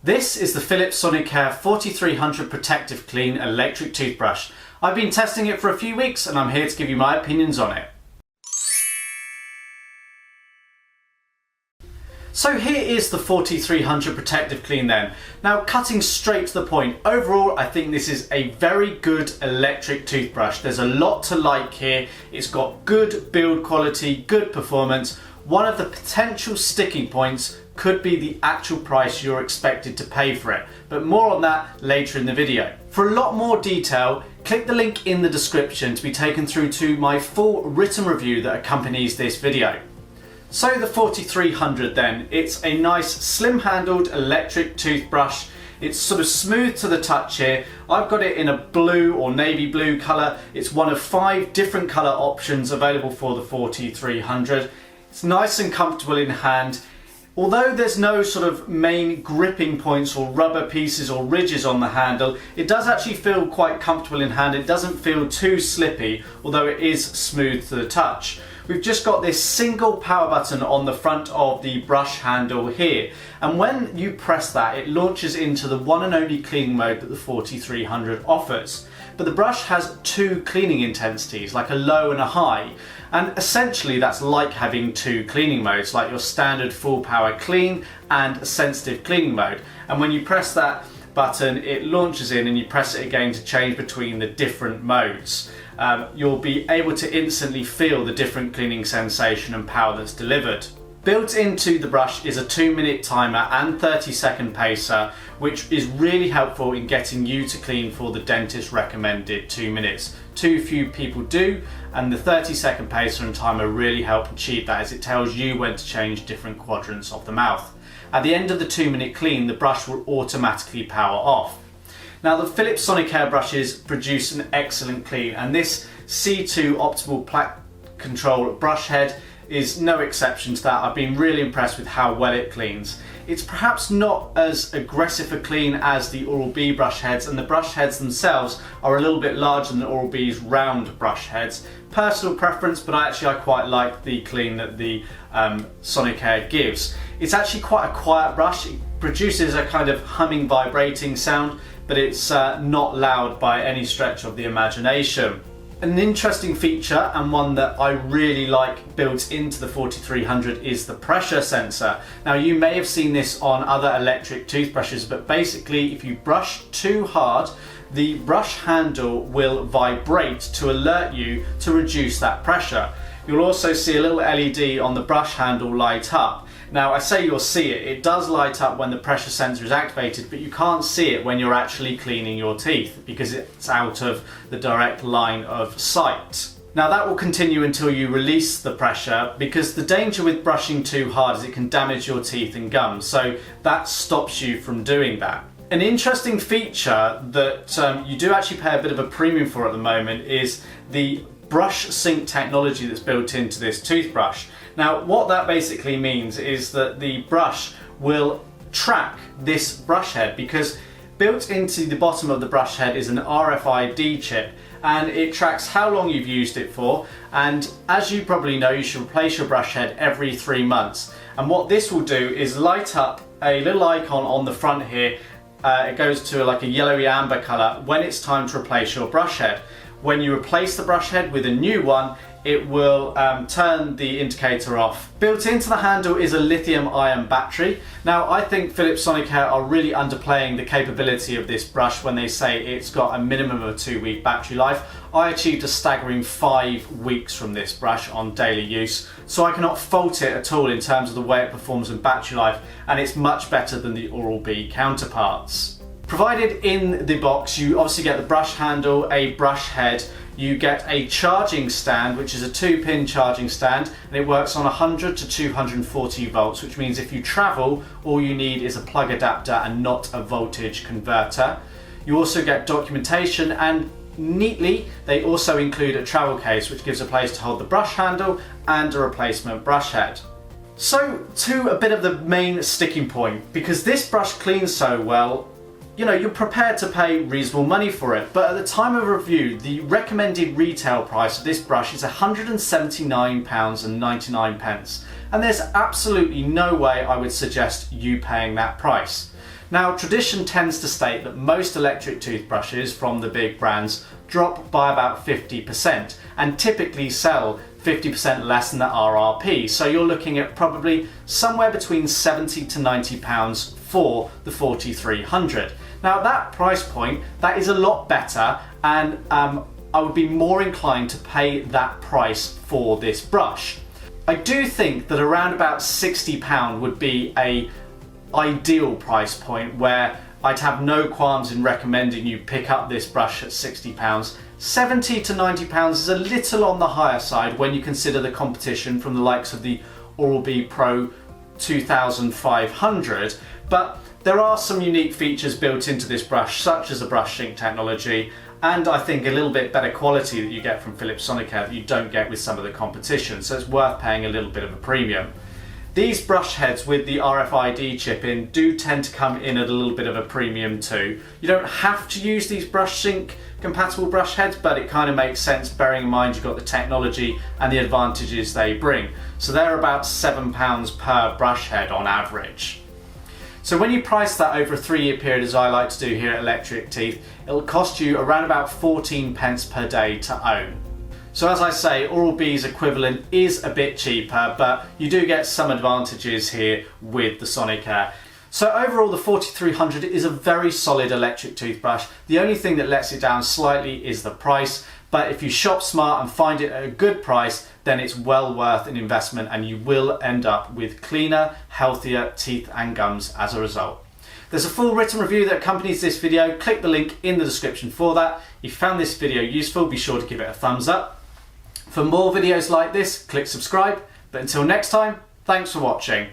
This is the Philips Sonicare 4300 Protective Clean electric toothbrush. I've been testing it for a few weeks and I'm here to give you my opinions on it. So here is the 4300 Protective Clean then. Now, cutting straight to the point, overall I think this is a very good electric toothbrush. There's a lot to like here. It's got good build quality, good performance. One of the potential sticking points could be the actual price you're expected to pay for it, but more on that later in the video. For a lot more detail, click the link in the description to be taken through to my full written review that accompanies this video. So the 4300 then, it's a nice slim handled electric toothbrush. It's sort of smooth to the touch here. I've got it in a blue or navy blue colour. It's one of 5 different colour options available for the 4300. It's nice and comfortable in hand. Although there's no sort of main gripping points or rubber pieces or ridges on the handle, it does actually feel quite comfortable in hand. It doesn't feel too slippy, although it is smooth to the touch. We've just got this single power button on the front of the brush handle here, and when you press that, it launches into the one and only cleaning mode that the 4300 offers. But the brush has 2 cleaning intensities, like a low and a high, and essentially that's like having 2 cleaning modes, like your standard full power clean and a sensitive cleaning mode. And when you press that button, it launches in and you press it again to change between the different modes. You'll be able to instantly feel the different cleaning sensation and power that's delivered. Built into the brush is a 2-minute timer and 30-second pacer, which is really helpful in getting you to clean for the dentist recommended 2 minutes. Too few people do, and the 30-second pacer and timer really help achieve that, as it tells you when to change different quadrants of the mouth. At the end of the 2-minute clean, the brush will automatically power off. Now, the Philips Sonicare brushes produce an excellent clean, and this C2 optimal plaque control brush head is no exception to that. I've been really impressed with how well it cleans. It's perhaps not as aggressive a clean as the Oral-B brush heads, and the brush heads themselves are a little bit larger than Oral-B's round brush heads. Personal preference, but I quite like the clean that the Sonicare gives. It's actually quite a quiet brush. It produces a kind of humming, vibrating sound, but it's not loud by any stretch of the imagination. An interesting feature, and one that I really like built into the 4300, is the pressure sensor. Now, you may have seen this on other electric toothbrushes, but basically if you brush too hard, the brush handle will vibrate to alert you to reduce that pressure. You'll also see a little LED on the brush handle light up. Now, I say you'll see it, it does light up when the pressure sensor is activated, but you can't see it when you're actually cleaning your teeth because it's out of the direct line of sight. Now, that will continue until you release the pressure, because the danger with brushing too hard is it can damage your teeth and gums, so that stops you from doing that. An interesting feature that you do actually pay a bit of a premium for at the moment is the brush sync technology that's built into this toothbrush. Now, what that basically means is that the brush will track this brush head, because built into the bottom of the brush head is an RFID chip, and it tracks how long you've used it for. And as you probably know, you should replace your brush head every 3 months. And what this will do is light up a little icon on the front here. It goes to like a yellowy amber colour when it's time to replace your brush head. When you replace the brush head with a new one, it will turn the indicator off. Built into the handle is a lithium-ion battery. Now, I think Philips Sonicare are really underplaying the capability of this brush when they say it's got a minimum of a 2-week battery life. I achieved a staggering 5 weeks from this brush on daily use, so I cannot fault it at all in terms of the way it performs in battery life, and it's much better than the Oral-B counterparts. Provided in the box, you obviously get the brush handle, a brush head, you get a charging stand, which is a 2-pin charging stand, and it works on 100 to 240 volts, which means if you travel, all you need is a plug adapter and not a voltage converter. You also get documentation, and neatly, they also include a travel case, which gives a place to hold the brush handle and a replacement brush head. So, to a bit of the main sticking point, because this brush cleans so well, you know, you're prepared to pay reasonable money for it, but at the time of review, the recommended retail price of this brush is £179.99, and there's absolutely no way I would suggest you paying that price. Now, tradition tends to state that most electric toothbrushes from the big brands drop by about 50% and typically sell 50% less than the RRP. So you're looking at probably somewhere between £70 to £90 for the 4300. Now that price point, that is a lot better, and I would be more inclined to pay that price for this brush. I do think that around about £60 would be a ideal price point where I'd have no qualms in recommending you pick up this brush at £60. £70 to £90 is a little on the higher side when you consider the competition from the likes of the Oral-B Pro 2500, but there are some unique features built into this brush, such as the brush sink technology, and I think a little bit better quality that you get from Philips Sonicare that you don't get with some of the competition, so it's worth paying a little bit of a premium. These brush heads with the RFID chip in do tend to come in at a little bit of a premium too. You don't have to use these brush sink compatible brush heads, but it kind of makes sense bearing in mind you've got the technology and the advantages they bring. So they're about £7 per brush head on average. So when you price that over a 3-year period, as I like to do here at electricteeth, it'll cost you around about 14 pence per day to own. So as I say, Oral-B's equivalent is a bit cheaper, but you do get some advantages here with the Sonicare. So overall, the 4300 is a very solid electric toothbrush. The only thing that lets it down slightly is the price, but if you shop smart and find it at a good price, then it's well worth an investment and you will end up with cleaner, healthier teeth and gums as a result. There's a full written review that accompanies this video. Click the link in the description for that. If you found this video useful, be sure to give it a thumbs up. For more videos like this, click subscribe. But until next time, thanks for watching.